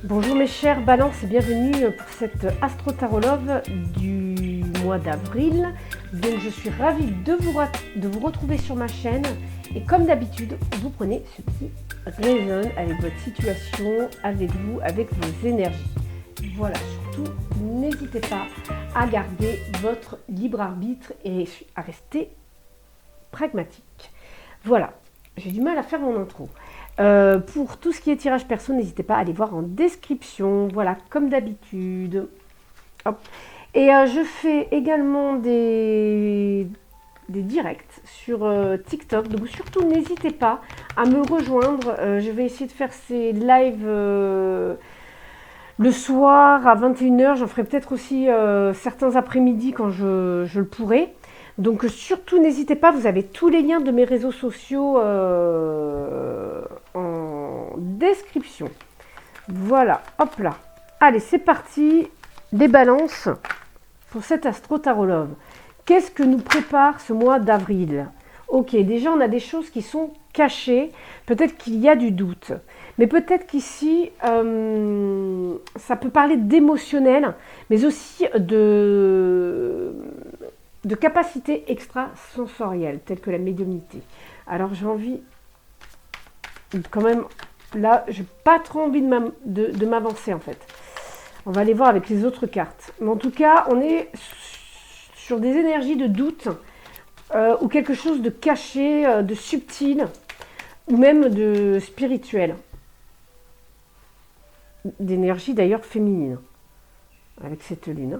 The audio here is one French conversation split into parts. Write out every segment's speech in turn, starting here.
Bonjour mes chers balances et bienvenue pour cette astro-tarot-love du mois d'avril. Donc je suis ravie de vous retrouver sur ma chaîne et comme d'habitude, vous prenez ce qui résonne avec votre situation, avec vous, avec vos énergies. Voilà, surtout n'hésitez pas à garder votre libre arbitre et à rester pragmatique. Voilà, j'ai du mal à faire mon intro. Pour tout ce qui est tirage perso, n'hésitez pas à aller voir en description. Voilà, comme d'habitude. Et je fais également des directs sur TikTok. Donc surtout, n'hésitez pas à me rejoindre. Je vais essayer de faire ces lives le soir à 21h. J'en ferai peut-être aussi certains après-midi quand je le pourrai. Donc surtout n'hésitez pas, vous avez tous les liens de mes réseaux sociaux en description. Voilà, hop là. Allez, c'est parti, les balances pour cet Astro Tarot Love. Qu'est-ce que nous prépare ce mois d'avril? Ok, déjà on a des choses qui sont cachées, peut-être qu'il y a du doute. Mais peut-être qu'ici, ça peut parler d'émotionnel, mais aussi de capacités extrasensorielles, telles que la médiumnité. Alors j'ai envie, quand même, là, j'ai pas trop envie de m'avancer en fait. On va aller voir avec les autres cartes. Mais en tout cas, on est sur des énergies de doute, ou quelque chose de caché, de subtil, ou même de spirituel. D'énergie d'ailleurs féminine, avec cette lune.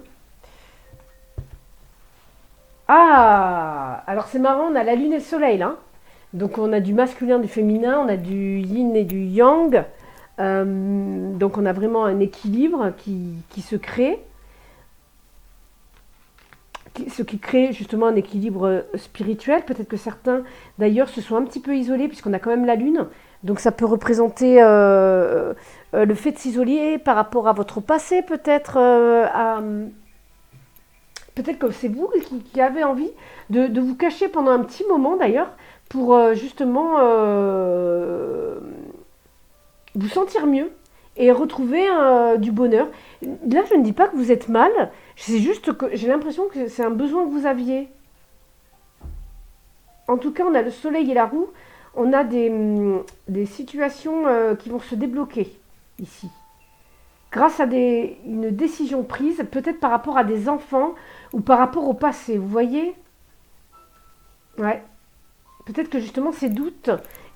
Ah, alors c'est marrant, on a la lune et le soleil là. Donc on a du masculin, du féminin, on a du yin et du yang. Donc on a vraiment un équilibre qui se crée. Ce qui crée justement un équilibre spirituel. Peut-être que certains d'ailleurs se sont un petit peu isolés puisqu'on a quand même la lune. Donc ça peut représenter le fait de s'isoler par rapport à votre passé, peut-être peut-être que c'est vous qui avez envie de vous cacher pendant un petit moment d'ailleurs pour justement vous sentir mieux et retrouver du bonheur. Là, je ne dis pas que vous êtes mal, c'est juste que j'ai l'impression que c'est un besoin que vous aviez. En tout cas, on a le soleil et la roue, on a des situations qui vont se débloquer ici. Grâce à une décision prise, peut-être par rapport à des enfants ou par rapport au passé, vous voyez? Ouais. Peut-être que justement ces doutes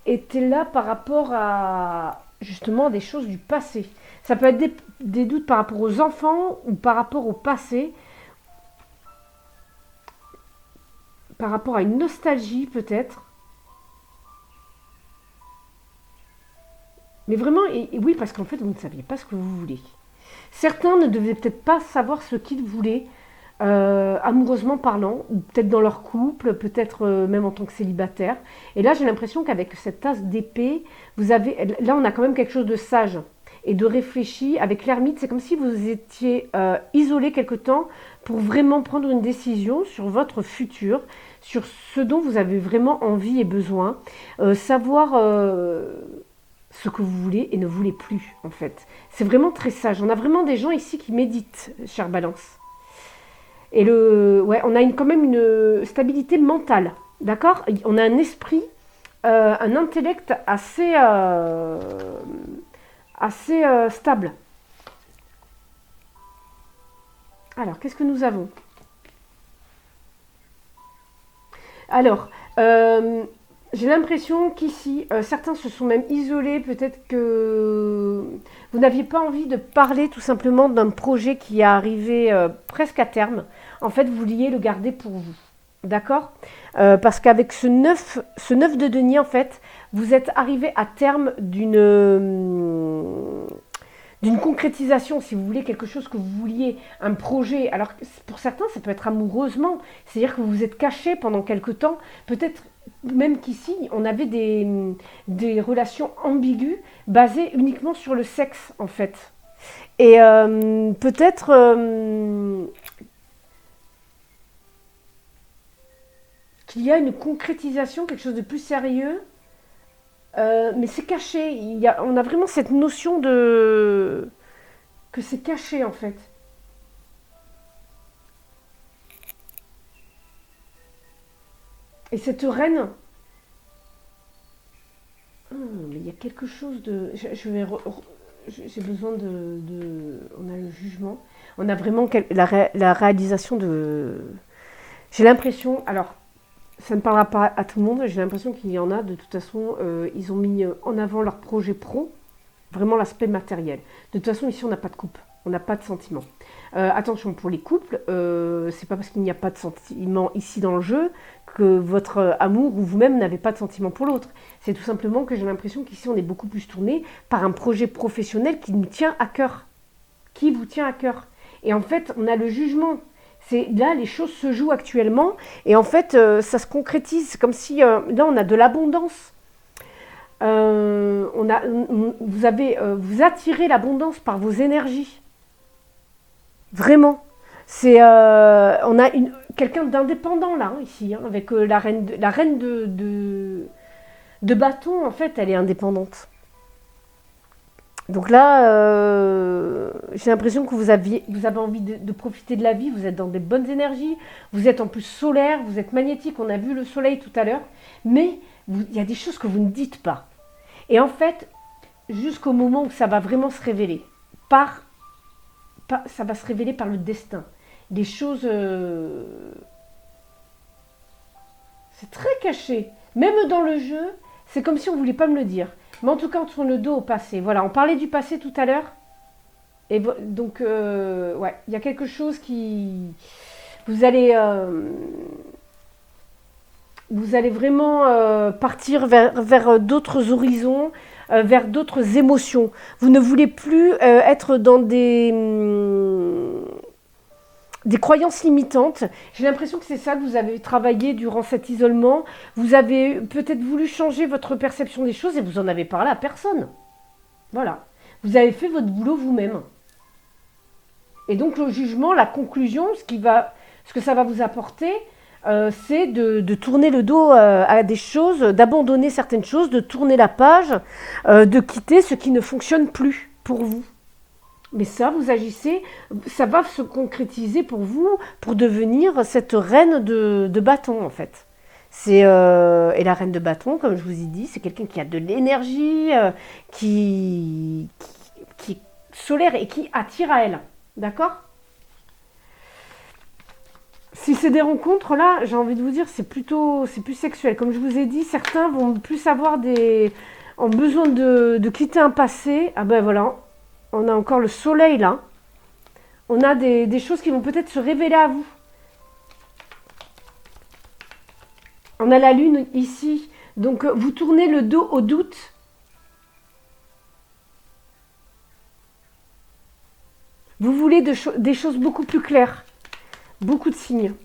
étaient là par rapport à justement des choses du passé. Ça peut être des doutes par rapport aux enfants ou par rapport au passé, par rapport à une nostalgie peut-être. Mais vraiment, et oui, parce qu'en fait, vous ne saviez pas ce que vous voulez. Certains ne devaient peut-être pas savoir ce qu'ils voulaient, amoureusement parlant, ou peut-être dans leur couple, peut-être même en tant que célibataire. Et là, j'ai l'impression qu'avec cette tasse d'épée, là, on a quand même quelque chose de sage et de réfléchi. Avec l'ermite, c'est comme si vous étiez isolé quelque temps pour vraiment prendre une décision sur votre futur, sur ce dont vous avez vraiment envie et besoin, savoir ce que vous voulez et ne voulez plus, en fait. C'est vraiment très sage. On a vraiment des gens ici qui méditent, chère Balance. Et ouais, on a quand même une stabilité mentale, d'accord? On a un esprit, un intellect assez stable. Alors, qu'est-ce que nous avons? Alors, j'ai l'impression qu'ici, certains se sont même isolés. Peut-être que vous n'aviez pas envie de parler tout simplement d'un projet qui est arrivé presque à terme. En fait, vous vouliez le garder pour vous. D'accord? Parce qu'avec ce 9 de denier, en fait, vous êtes arrivé à terme d'une concrétisation, si vous voulez, quelque chose que vous vouliez, un projet. Alors, pour certains, ça peut être amoureusement. C'est-à-dire que vous vous êtes caché pendant quelque temps. Peut-être même qu'ici, on avait des relations ambiguës basées uniquement sur le sexe, en fait. Et peut-être qu'il y a une concrétisation, quelque chose de plus sérieux, mais c'est caché. On a vraiment cette notion de que c'est caché en fait. Et cette reine, mais il y a quelque chose de... J'ai besoin On a le jugement. On a vraiment la réalisation de... J'ai l'impression... Alors, ça ne parlera pas à tout le monde. J'ai l'impression qu'il y en a, de toute façon, ils ont mis en avant leur projet pro. Vraiment l'aspect matériel. De toute façon, ici, on n'a pas de couple. On n'a pas de sentiments. Attention, pour les couples, c'est pas parce qu'il n'y a pas de sentiments ici dans le jeu que votre amour ou vous-même n'avez pas de sentiments pour l'autre. C'est tout simplement que j'ai l'impression qu'ici, on est beaucoup plus tourné par un projet professionnel qui nous tient à cœur. Qui vous tient à cœur. Et en fait, on a le jugement. C'est là, les choses se jouent actuellement. Et en fait, ça se concrétise. C'est comme si, là, on a de l'abondance. Vous attirez l'abondance par vos énergies. Vraiment. On a quelqu'un d'indépendant là, ici, hein, avec la reine de bâton, en fait, elle est indépendante. Donc là, j'ai l'impression que vous avez envie de profiter de la vie, vous êtes dans des bonnes énergies, vous êtes en plus solaire, vous êtes magnétique, on a vu le soleil tout à l'heure, mais il y a des choses que vous ne dites pas. Et en fait, jusqu'au moment où ça va vraiment se révéler, ça va se révéler par le destin. Des choses... c'est très caché. Même dans le jeu, c'est comme si on ne voulait pas me le dire. Mais en tout cas, on tourne le dos au passé. Voilà, on parlait du passé tout à l'heure. Et donc, ouais, il y a quelque chose qui... Vous allez vraiment partir vers d'autres horizons, vers d'autres émotions. Vous ne voulez plus être dans des croyances limitantes. J'ai l'impression que c'est ça que vous avez travaillé durant cet isolement. Vous avez peut-être voulu changer votre perception des choses et vous en avez parlé à personne. Voilà. Vous avez fait votre boulot vous-même. Et donc le jugement, la conclusion, ce que ça va vous apporter, c'est de tourner le dos à des choses, d'abandonner certaines choses, de tourner la page, de quitter ce qui ne fonctionne plus pour vous. Mais ça, vous agissez, ça va se concrétiser pour vous, pour devenir cette reine de bâton, en fait. Et la reine de bâton, comme je vous ai dit, c'est quelqu'un qui a de l'énergie, qui est solaire et qui attire à elle. D'accord ? Si c'est des rencontres, là, j'ai envie de vous dire, c'est plus sexuel. Comme je vous ai dit, certains vont plus ont besoin de quitter un passé. Ah ben voilà, on a encore le soleil là. On a des choses qui vont peut-être se révéler à vous. On a la lune ici. Donc vous tournez le dos au doute. Vous voulez des choses beaucoup plus claires. Beaucoup de signes.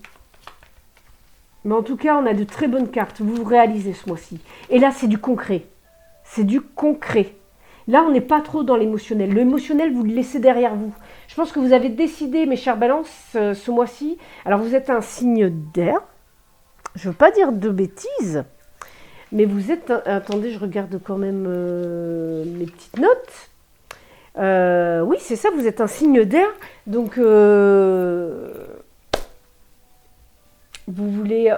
Mais en tout cas, on a de très bonnes cartes. Vous vous réalisez ce mois-ci. Et là, c'est du concret. C'est du concret. Là, on n'est pas trop dans l'émotionnel. L'émotionnel, vous le laissez derrière vous. Je pense que vous avez décidé, mes chers balances, ce mois-ci. Alors, vous êtes un signe d'air. Je ne veux pas dire de bêtises. Mais vous êtes... Attendez, je regarde quand même mes petites notes. Oui, c'est ça, vous êtes un signe d'air. Donc... vous voulez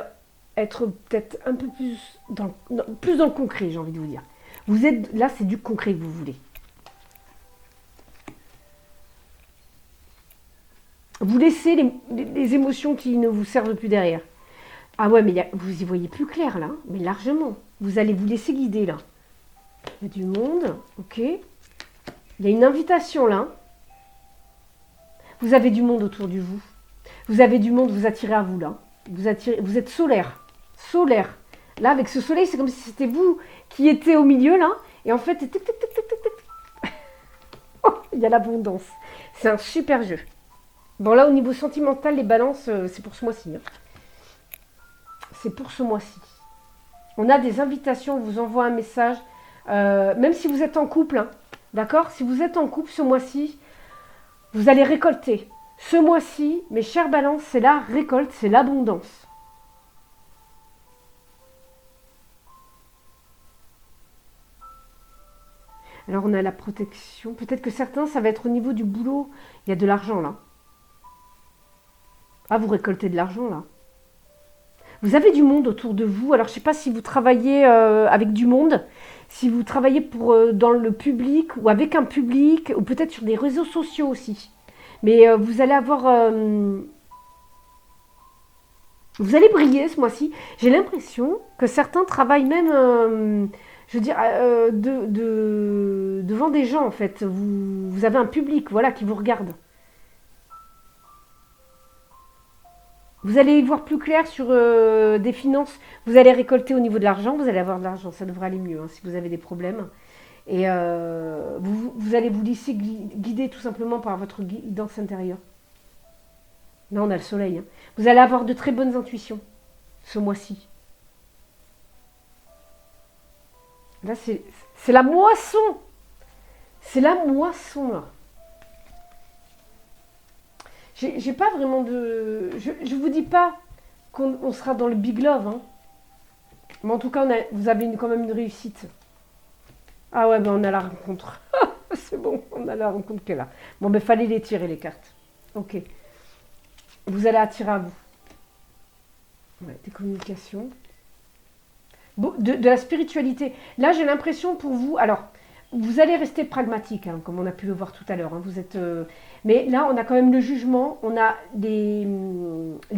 être peut-être un peu plus dans le concret, j'ai envie de vous dire. Vous êtes là, c'est du concret que vous voulez. Vous laissez les émotions qui ne vous servent plus derrière. Ah ouais, mais vous y voyez plus clair là, mais largement. Vous allez vous laisser guider là. Il y a du monde, ok. Il y a une invitation là. Vous avez du monde autour de vous. Vous avez du monde, vous attirez à vous là. Vous êtes solaire. Solaire. Là, avec ce soleil, c'est comme si c'était vous qui étiez au milieu, là. Et en fait, oh, il y a l'abondance. C'est un super jeu. Bon, là, au niveau sentimental, les balances, c'est pour ce mois-ci. Hein. C'est pour ce mois-ci. On a des invitations, on vous envoie un message. Même si vous êtes en couple, hein, d'accord ? Si vous êtes en couple ce mois-ci, vous allez récolter. Ce mois-ci, mes chères balances, c'est la récolte, c'est l'abondance. Alors on a la protection. Peut-être que certains, ça va être au niveau du boulot. Il y a de l'argent là. Ah, vous récoltez de l'argent là. Vous avez du monde autour de vous. Alors je ne sais pas si vous travaillez avec du monde, si vous travaillez dans le public ou avec un public, ou peut-être sur des réseaux sociaux aussi. Mais vous allez avoir... vous allez briller ce mois-ci. J'ai l'impression que certains travaillent même, je veux dire, devant des gens en fait. Vous avez un public, voilà, qui vous regarde. Vous allez y voir plus clair sur des finances. Vous allez récolter au niveau de l'argent. Vous allez avoir de l'argent. Ça devrait aller mieux hein, si vous avez des problèmes. Et vous allez vous laisser guider tout simplement par votre guidance intérieure. Là, on a le soleil. Hein. Vous allez avoir de très bonnes intuitions ce mois-ci. Là, c'est la moisson. C'est la moisson, là. J'ai pas vraiment de... Je vous dis pas qu'on sera dans le big love. Hein. Mais en tout cas, vous avez quand même une réussite. Ah ouais, ben on a la rencontre. C'est bon, on a la rencontre qui est là. Bon, ben fallait les tirer, les cartes. Ok. Vous allez attirer à vous. Ouais, des communications. Bon, de la spiritualité. Là, j'ai l'impression pour vous... Alors, vous allez rester pragmatique, hein, comme on a pu le voir tout à l'heure. Hein, vous êtes... Mais là, on a quand même le jugement. On a les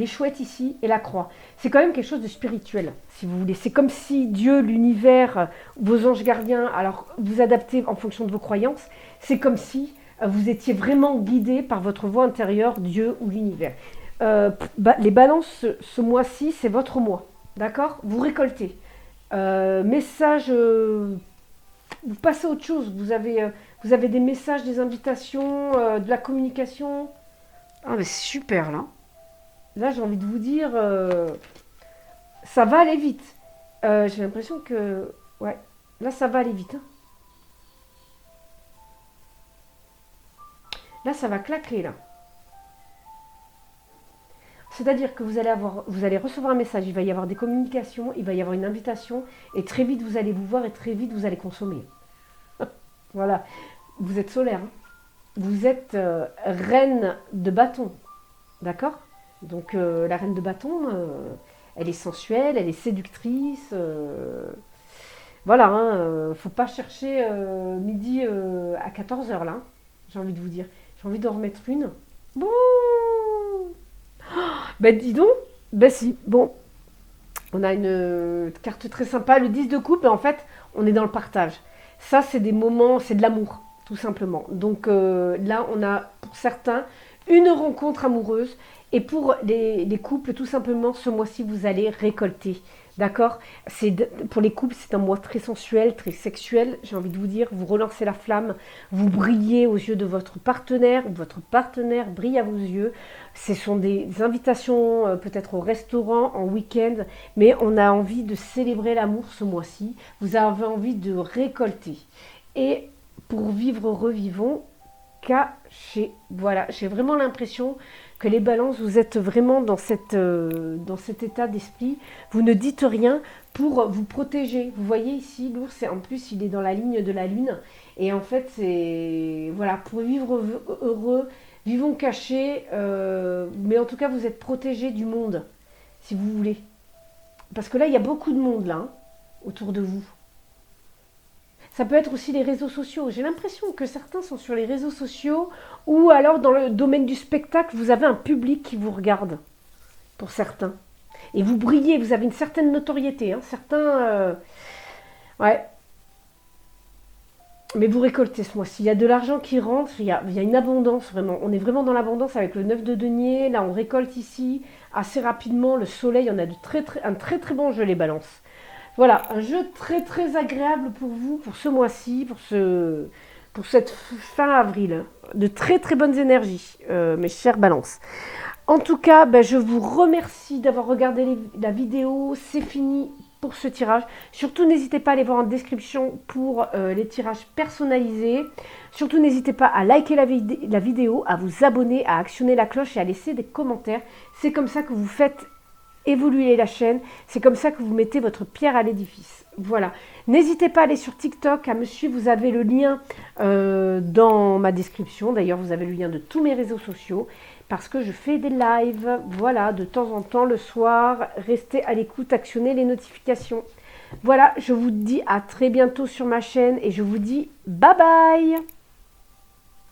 chouettes ici et la croix. C'est quand même quelque chose de spirituel, si vous voulez. C'est comme si Dieu, l'univers, vos anges gardiens, alors vous adaptez en fonction de vos croyances. C'est comme si vous étiez vraiment guidé par votre voix intérieure, Dieu ou l'univers. Les balances, ce mois-ci, c'est votre mois. D'accord? Vous récoltez. Message, vous passez à autre chose. Vous avez des messages, des invitations, de la communication. Ah, mais c'est super, là. Là, j'ai envie de vous dire, ça va aller vite. J'ai l'impression que... Ouais, là, ça va aller vite. Hein. Là, ça va claquer, là. C'est-à-dire que vous allez recevoir un message, il va y avoir des communications, il va y avoir une invitation, et très vite vous allez vous voir et très vite vous allez consommer. Voilà, vous êtes solaire, hein. Vous êtes reine de bâton, d'accord? Donc la reine de bâton, elle est sensuelle, elle est séductrice. Voilà, hein, faut pas chercher midi à 14 heures là, hein, j'ai envie de vous dire. J'ai envie d'en remettre une. Bon. Ben dis donc, ben si, bon, on a une carte très sympa, le 10 de coupe, et en fait, on est dans le partage. Ça, c'est des moments, c'est de l'amour, tout simplement. Donc là, on a, pour certains, une rencontre amoureuse, et pour les couples, tout simplement, ce mois-ci, vous allez récolter. D'accord? Pour les couples, c'est un mois très sensuel, très sexuel. J'ai envie de vous dire, vous relancez la flamme, vous brillez aux yeux de votre partenaire brille à vos yeux. Ce sont des invitations peut-être au restaurant, en week-end, mais on a envie de célébrer l'amour ce mois-ci. Vous avez envie de récolter. Et pour vivre, revivons, caché. Voilà, j'ai vraiment l'impression que les balances, vous êtes vraiment dans cet état d'esprit. Vous ne dites rien pour vous protéger. Vous voyez ici, l'ours, en plus, il est dans la ligne de la lune. Et en fait, c'est... Voilà, pour vivre heureux, vivons cachés. Mais en tout cas, vous êtes protégés du monde, si vous voulez. Parce que là, il y a beaucoup de monde, là, hein, autour de vous. Ça peut être aussi les réseaux sociaux. J'ai l'impression que certains sont sur les réseaux sociaux ou alors dans le domaine du spectacle, vous avez un public qui vous regarde, pour certains. Et vous brillez, vous avez une certaine notoriété. Hein. Certains... ouais. Mais vous récoltez ce mois-ci. Il y a de l'argent qui rentre, il y a une abondance vraiment. On est vraiment dans l'abondance avec le 9 de denier. Là, on récolte ici assez rapidement. Le soleil, on a un très très bon jeu, les balances. Voilà, un jeu très très agréable pour vous, pour ce mois-ci, pour cette fin avril. De très très bonnes énergies, mes chères balances. En tout cas, ben, je vous remercie d'avoir regardé la vidéo. C'est fini pour ce tirage. Surtout, n'hésitez pas à aller voir en description pour les tirages personnalisés. Surtout, n'hésitez pas à liker la vidéo, à vous abonner, à actionner la cloche et à laisser des commentaires. C'est comme ça que vous faites évoluer la chaîne. C'est comme ça que vous mettez votre pierre à l'édifice. Voilà. N'hésitez pas à aller sur TikTok, à me suivre. Vous avez le lien dans ma description. D'ailleurs, vous avez le lien de tous mes réseaux sociaux parce que je fais des lives. Voilà, de temps en temps, le soir. Restez à l'écoute, actionnez les notifications. Voilà, je vous dis à très bientôt sur ma chaîne et je vous dis bye bye!